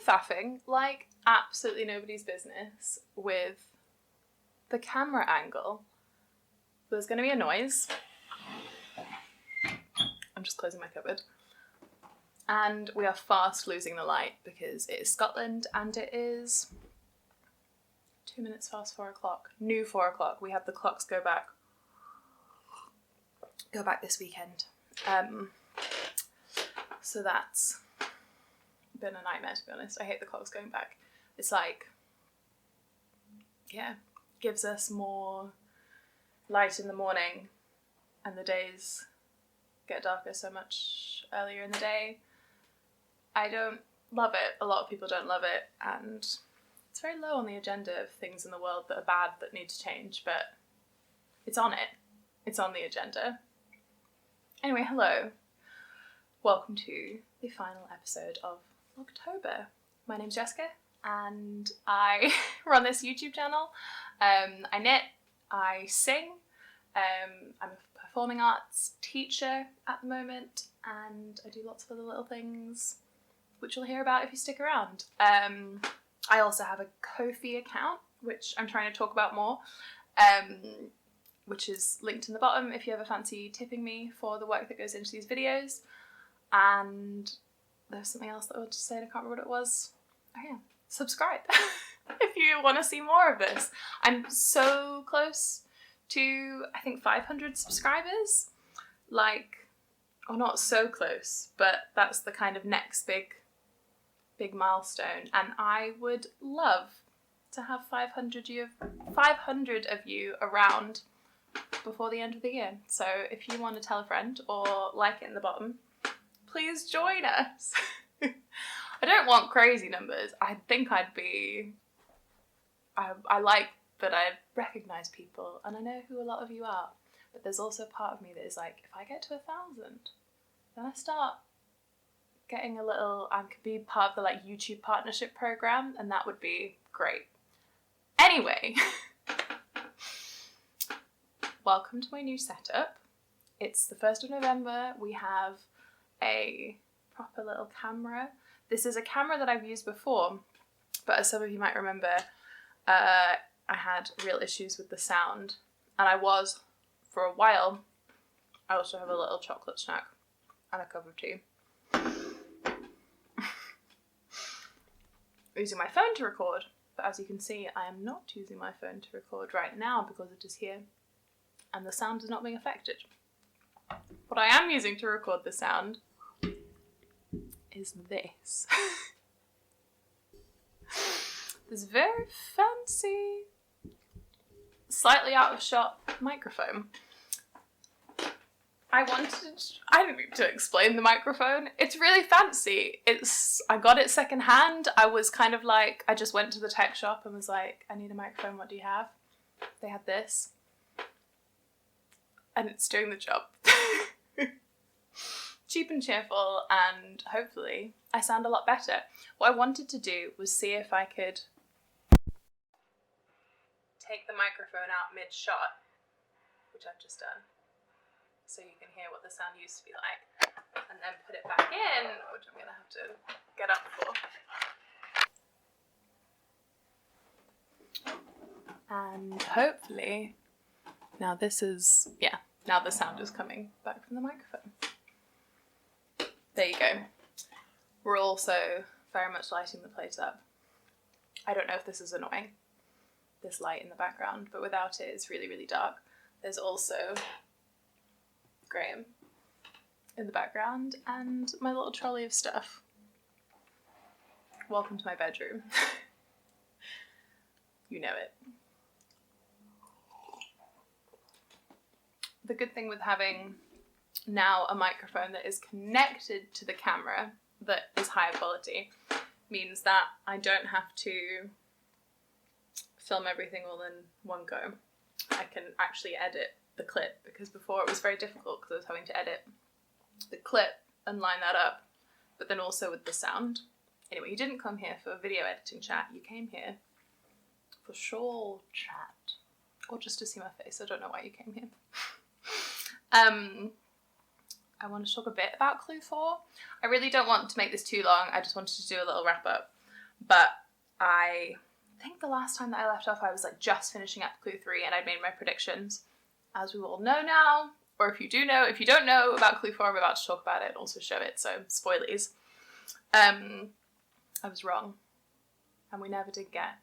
faffing like absolutely nobody's business with the camera angle. There's going to be a noise. I'm just closing my cupboard. And we are fast losing the light because it is Scotland and it is 2 minutes past 4 o'clock. New 4 o'clock. We have the clocks go back this weekend. So that's been a nightmare, to be honest. I hate the clocks going back. It's like, yeah, gives us more light in the morning and the days get darker so much earlier in the day. I don't love it. A lot of people don't love it, and it's very low on the agenda of things in the world that are bad that need to change, but it's on it. It's on the agenda. Anyway, hello. Welcome to the final episode of Vlogtober. My name's Jessica and I run this YouTube channel. I knit, I sing, I'm a performing arts teacher at the moment, and I do lots of other little things which you'll hear about if you stick around. I also have a Ko-fi account, which I'm trying to talk about more, which is linked in the bottom if you ever fancy tipping me for the work that goes into these videos. And there's something else that I wanted to say and I can't remember what it was. Oh yeah, subscribe if you want to see more of this. I'm so close to, I think, 500 subscribers. Like, or not so close, but that's the kind of next big milestone, and I would love to have 500 of you around before the end of the year. So if you want to tell a friend or like it in the bottom, please join us. I don't want crazy numbers. I think I'd be... I like that I recognise people, and I know who a lot of you are, but there's also a part of me that is like, if I get to 1,000, then I start getting a little, I could be part of the like YouTube partnership program, and that would be great. Anyway, welcome to my new setup. It's the 1st of November. We have a proper little camera. This is a camera that I've used before, but as some of you might remember, I had real issues with the sound, and I was, for a while. I also have a little chocolate snack and a cup of tea. Using my phone to record, but as you can see, I am not using my phone to record right now because it is here and the sound is not being affected. What I am using to record the sound is this. This very fancy, slightly out of shot microphone. I didn't need to explain the microphone. It's really fancy. I got it secondhand. I was kind of like, I just went to the tech shop and was like, I need a microphone, what do you have? They had this. And it's doing the job. Cheap and cheerful, and hopefully I sound a lot better. What I wanted to do was see if I could take the microphone out mid-shot, which I've just done, so you can hear what the sound used to be like, and then put it back in, which I'm going to have to get up for. And hopefully, now the sound is coming back from the microphone. There you go. We're also very much lighting the place up. I don't know if this is annoying, this light in the background, but without it, it's really, really dark. There's also Graham in the background and my little trolley of stuff. Welcome to my bedroom. You know it. The good thing with having now a microphone that is connected to the camera that is higher quality means that I don't have to film everything all in one go. I can actually edit the clip, because before it was very difficult because I was having to edit the clip and line that up, but then also with the sound. Anyway, you didn't come here for video editing chat, you came here for shawl chat, or just to see my face. I don't know why you came here. I want to talk a bit about Clue 4. I really don't want to make this too long, I just wanted to do a little wrap up. But I think the last time that I left off, I was like just finishing up clue 3 and I'd made my predictions. As we all know now, or if you do know, if you don't know about clue 4, I'm about to talk about it and also show it, so spoilies. I was wrong. And we never did get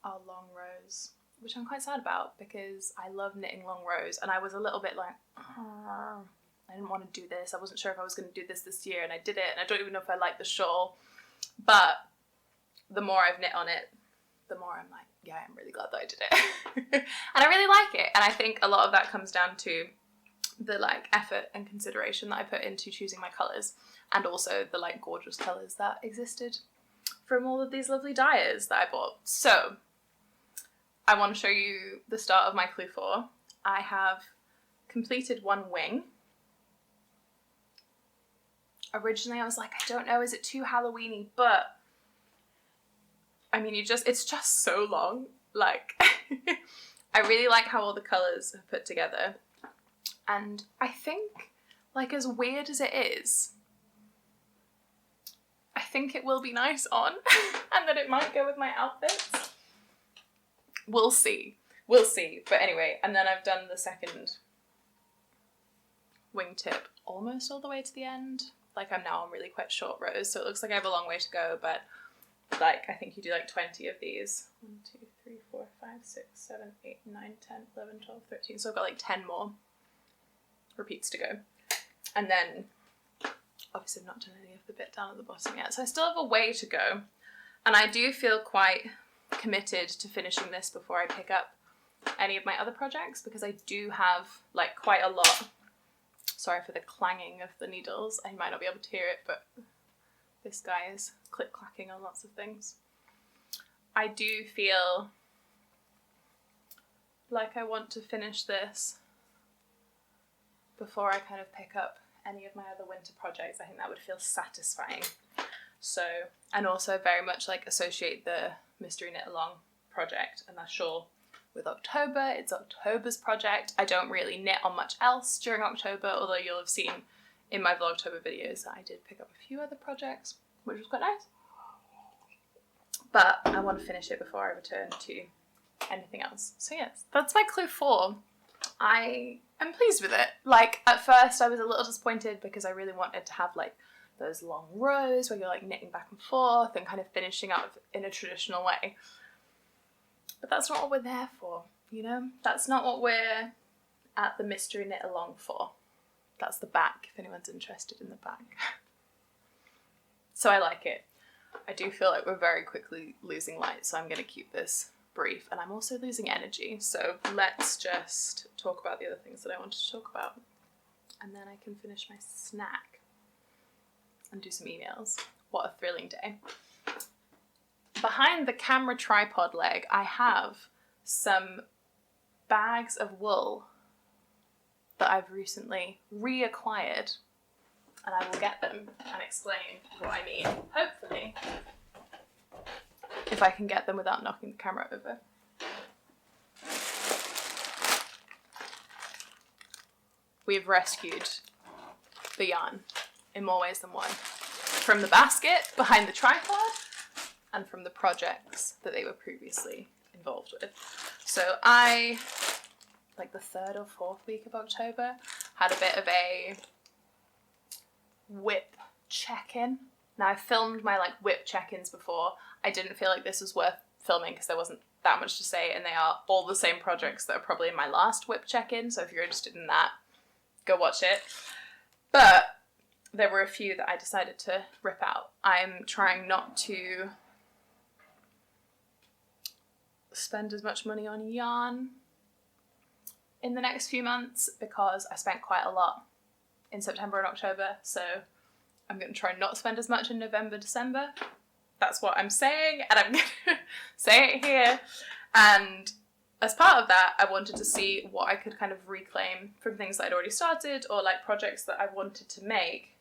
our long rows, which I'm quite sad about because I love knitting long rows, and I was a little bit like, I didn't want to do this. I wasn't sure if I was going to do this year, and I did it, and I don't even know if I like the shawl. But the more I've knit on it, the more I'm like, yeah, I'm really glad that I did it. And I really like it. And I think a lot of that comes down to the like effort and consideration that I put into choosing my colours, and also the like gorgeous colours that existed from all of these lovely dyers that I bought. So I want to show you the start of my clue 4. I have completed one wing. Originally I was like, I don't know, is it too Halloweeny? But I mean, it's just so long. Like, I really like how all the colours are put together. And I think, like, as weird as it is, I think it will be nice on and that it might go with my outfits. We'll see. We'll see. But anyway, and then I've done the second wingtip almost all the way to the end. Like, I'm now on really quite short rows, so it looks like I have a long way to go, but like, I think you do like 20 of these. 1, 2, 3, 4, 5, 6, 7, 8, 9, 10, 11, 12, 13. So I've got like 10 more repeats to go. And then obviously I've not done any of the bit down at the bottom yet, so I still have a way to go. And I do feel quite committed to finishing this before I pick up any of my other projects, because I do have like quite a lot. Sorry for the clanging of the needles. I might not be able to hear it, but this guy is click-clacking on lots of things. I do feel like I want to finish this before I kind of pick up any of my other winter projects. I think that would feel satisfying. So, and also very much like associate the Mystery Knit Along project and that shawl with October. It's October's project. I don't really knit on much else during October, although you'll have seen in my vlogtober videos that I did pick up a few other projects, which was quite nice. But I want to finish it before I return to anything else. So yes, that's my clue 4. I am pleased with it. Like, at first I was a little disappointed because I really wanted to have like those long rows where you're like knitting back and forth and kind of finishing up in a traditional way. But that's not what we're there for, you know? That's not what we're at the Mystery Knit Along for. That's the back, if anyone's interested in the back. So I like it. I do feel like we're very quickly losing light, so I'm going to keep this brief. And I'm also losing energy, so let's just talk about the other things that I wanted to talk about. And then I can finish my snack and do some emails. What a thrilling day. Behind the camera tripod leg, I have some bags of wool that I've recently reacquired, and I will get them and explain what I mean, hopefully, if I can get them without knocking the camera over. We've rescued the yarn in more ways than one. From the basket behind the tripod, and from the projects that they were previously involved with. So I, like the 3rd or 4th week of October, had a bit of a whip check-in. Now, I've filmed my like whip check-ins before. I didn't feel like this was worth filming because there wasn't that much to say, and they are all the same projects that are probably in my last whip check-in, so if you're interested in that, go watch it. But there were a few that I decided to rip out. I'm trying not to spend as much money on yarn in the next few months because I spent quite a lot in September and October, so I'm going to try not to spend as much in November, December. That's what I'm saying, and I'm going to say it here. And as part of that, I wanted to see what I could kind of reclaim from things that I'd already started, or like projects that I wanted to make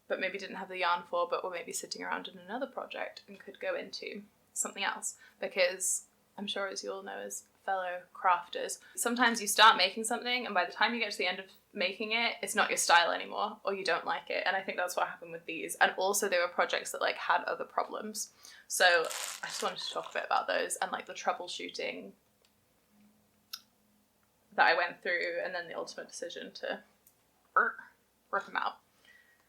but maybe didn't have the yarn for, but were maybe sitting around in another project and could go into something else. Because I'm sure, as you all know as fellow crafters. Sometimes you start making something and by the time you get to the end of making it, it's not your style anymore, or you don't like it. And I think that's what happened with these. And also there were projects that like had other problems. So I just wanted to talk a bit about those and like the troubleshooting that I went through, and then the ultimate decision to rip them out.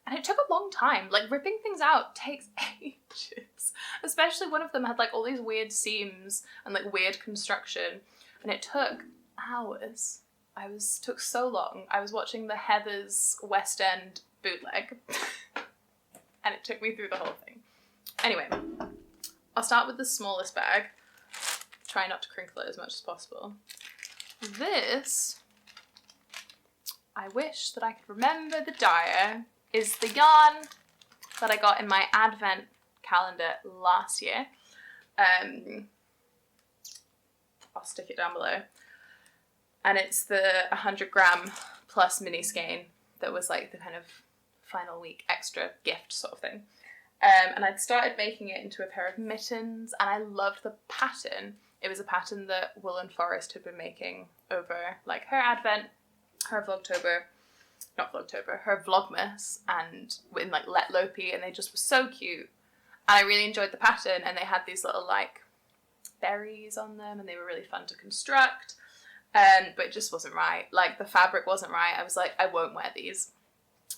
And it took a long time. Like, ripping things out takes ages. Especially one of them had like all these weird seams and like weird construction, and it took hours. Took so long. I was watching the Heather's West End bootleg and it took me through the whole thing. Anyway, I'll start with the smallest bag. Try not to crinkle it as much as possible. This, I wish that I could remember the dyer, is the yarn that I got in my advent calendar last year. I'll stick it down below. And it's the 100-gram plus mini skein that was like the kind of final week extra gift sort of thing. And I'd started making it into a pair of mittens, and I loved the pattern. It was a pattern that Woollen Forest had been making over like her advent, her vlogtober, her vlogmas, and in like Let Lopey, and they just were so cute. And I really enjoyed the pattern, and they had these little like berries on them, and they were really fun to construct. But it just wasn't right. Like, the fabric wasn't right. I was like, I won't wear these.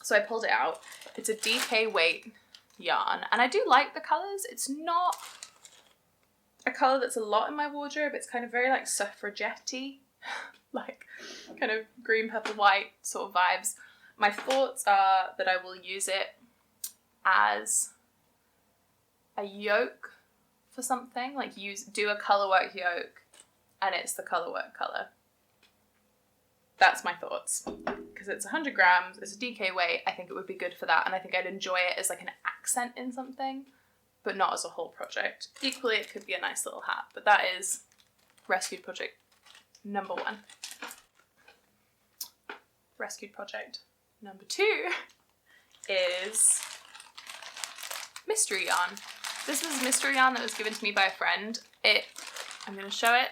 So I pulled it out. It's a DK weight yarn, and I do like the colours. It's not a colour that's a lot in my wardrobe. It's kind of very like suffragette-y, like kind of green, purple, white sort of vibes. My thoughts are that I will use it as a yoke for something, like do a colourwork yoke, and it's the colourwork colour. That's my thoughts. Because it's 100 grams, it's a DK weight, I think it would be good for that, and I think I'd enjoy it as like an accent in something, but not as a whole project. Equally, it could be a nice little hat, but that is Rescued Project number 1. Rescued Project number 2 is mystery yarn. This was mystery yarn that was given to me by a friend. I'm going to show it,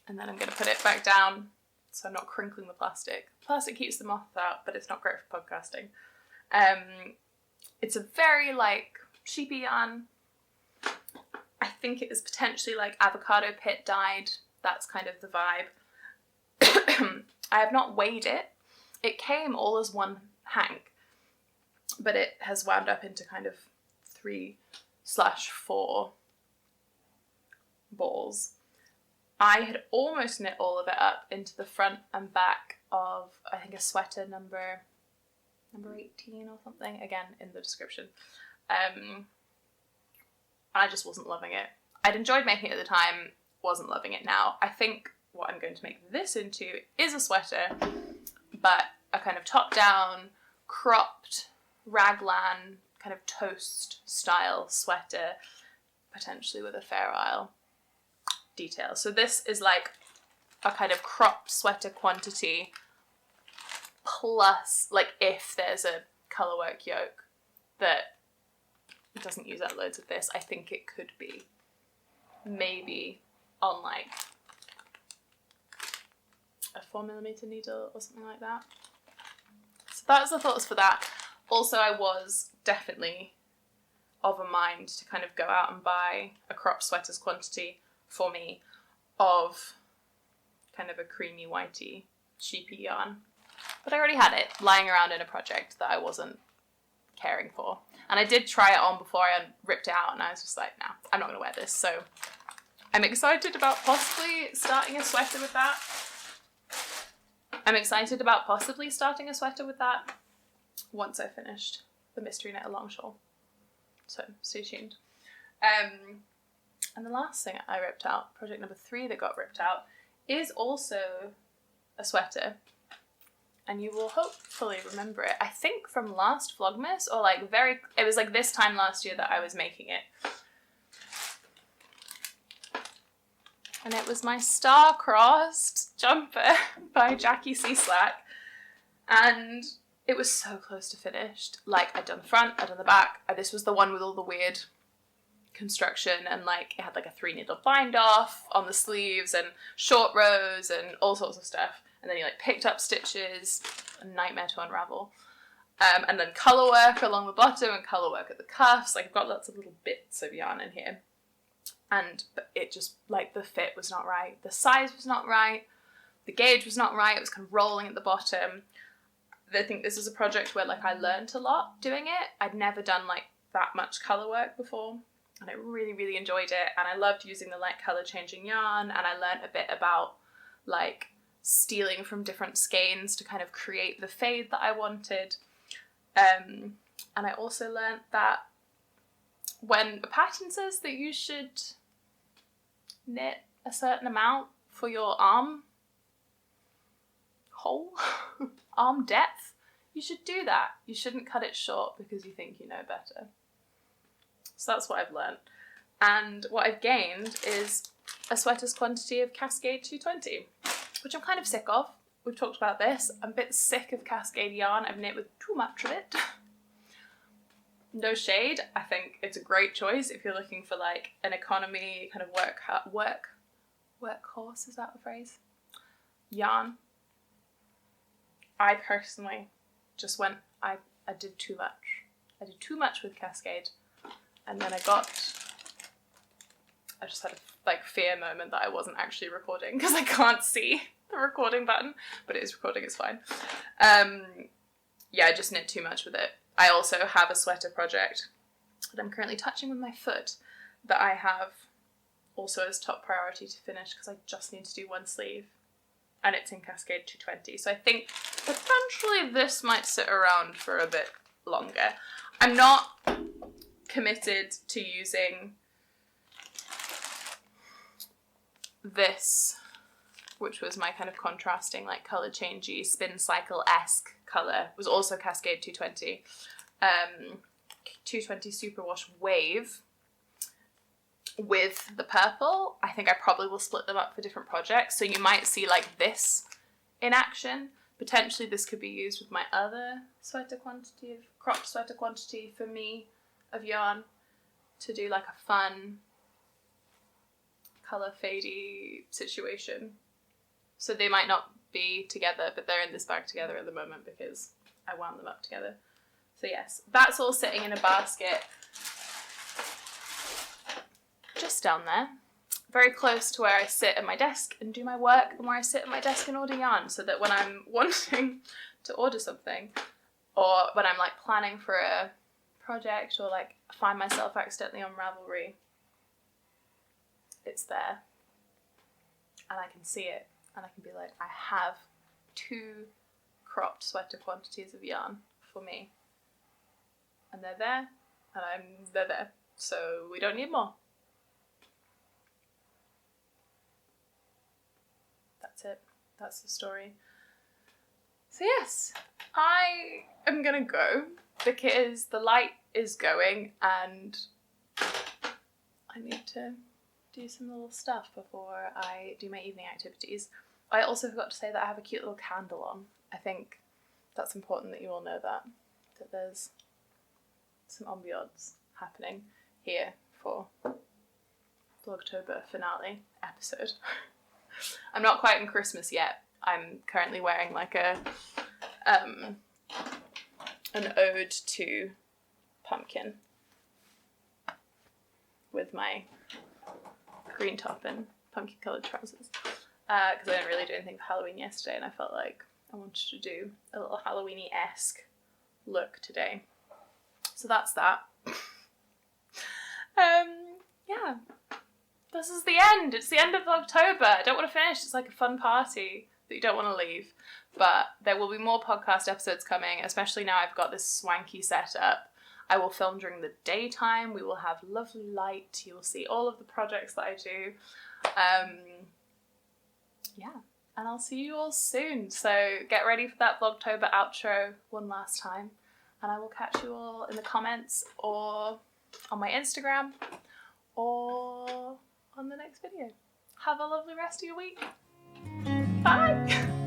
and then I'm going to put it back down so I'm not crinkling the plastic. Plastic keeps the moth out, but it's not great for podcasting. It's a very like sheepy yarn. I think it is potentially like avocado pit dyed. That's kind of the vibe. I have not weighed it. It came all as one hank, but it has wound up into kind of 3/4 balls. I had almost knit all of it up into the front and back of, I think, a sweater number 18 or something, again in the description. I just wasn't loving it. I'd enjoyed making it at the time, wasn't loving it now. I think what I'm going to make this into is a sweater, but a kind of top-down, cropped, raglan, kind of toast style sweater, potentially with a Fair Isle detail. So this is like a kind of cropped sweater quantity, plus like if there's a colourwork yoke that doesn't use up loads of this, I think it could be maybe on like a 4mm needle or something like that. So that's the thoughts for that. Also, I was definitely of a mind to kind of go out and buy a cropped sweaters quantity for me of kind of a creamy whitey sheepy yarn, but I already had it lying around in a project that I wasn't caring for, and I did try it on before I ripped it out, and I was just like, nah, I'm not gonna wear this. So I'm excited about possibly starting a sweater with that. Once I finished the mystery knit long shawl, so stay tuned. And the last thing I ripped out, project number 3 that got ripped out, is also a sweater. And you will hopefully remember it. I think from last Vlogmas, or like it was like this time last year that I was making it. And it was my star-crossed jumper by Jackie C. Slack. And it was so close to finished. Like, I'd done the front, I'd done the back. This was the one with all the weird construction, and like it had like a 3-needle bind off on the sleeves and short rows and all sorts of stuff. And then you like picked up stitches, a nightmare to unravel. And then colour work along the bottom and colour work at the cuffs. Like I've got lots of little bits of yarn in here. And it just, like, the fit was not right. The size was not right. The gauge was not right. It was kind of rolling at the bottom. I think this is a project where, like, I learned a lot doing it. I'd never done, like, that much colour work before. And I really, really enjoyed it. And I loved using the light colour changing yarn. And I learned a bit about, like, stealing from different skeins to kind of create the fade that I wanted. And I also learned that when a pattern says that you should knit a certain amount for your arm hole, arm depth, you should do that. You shouldn't cut it short because you think you know better. So that's what I've learned. And what I've gained is a sweater's quantity of Cascade 220, which I'm kind of sick of. We've talked about this. I'm a bit sick of Cascade yarn. I've knit with too much of it. No shade, I think it's a great choice if you're looking for like an economy kind of workhorse, is that the phrase? Yarn. I personally just went, I did too much. I did too much with Cascade, and then I just had a like fear moment that I wasn't actually recording because I can't see the recording button, but it is recording, it's fine. Yeah, I just knit too much with it. I also have a sweater project that I'm currently touching with my foot that I have also as top priority to finish because I just need to do one sleeve, and it's in Cascade 220. So I think potentially this might sit around for a bit longer. I'm not committed to using this, which was my kind of contrasting, like colour changey, spin cycle-esque colour, was also Cascade 220. 220 Superwash Wave with the purple. I think I probably will split them up for different projects. So you might see like this in action. Potentially this could be used with my other sweater quantity, of cropped sweater quantity for me of yarn to do like a fun colour fadey situation. So they might not be together, but they're in this bag together at the moment because I wound them up together. So yes, that's all sitting in a basket just down there, very close to where I sit at my desk and do my work, and where I sit at my desk and order yarn, so that when I'm wanting to order something, or when I'm like planning for a project, or like find myself accidentally on Ravelry, it's there and I can see it and I can be like, I have 2 cropped sweater quantities of yarn for me, and they're there, and they're there, so we don't need more. That's it. That's the story. So yes, I am gonna go because the light is going and I need to do some little stuff before I do my evening activities. I also forgot to say that I have a cute little candle on. I think that's important that you all know that there's some ambiance happening here for vlogtober finale episode. I'm not quite in Christmas yet. I'm currently wearing like an ode to pumpkin with my green top and pumpkin coloured trousers, because I didn't really do anything for Halloween yesterday, and I felt like I wanted to do a little Halloween-y-esque look today. So that's that. Yeah. This is the end. It's the end of October. I don't want to finish. It's like a fun party that you don't want to leave. But there will be more podcast episodes coming, especially now I've got this swanky setup. I will film during the daytime. We will have lovely light. You will see all of the projects that I do. Yeah. And I'll see you all soon. So get ready for that Vlogtober outro one last time. And I will catch you all in the comments or on my Instagram or on the next video. Have a lovely rest of your week. Bye!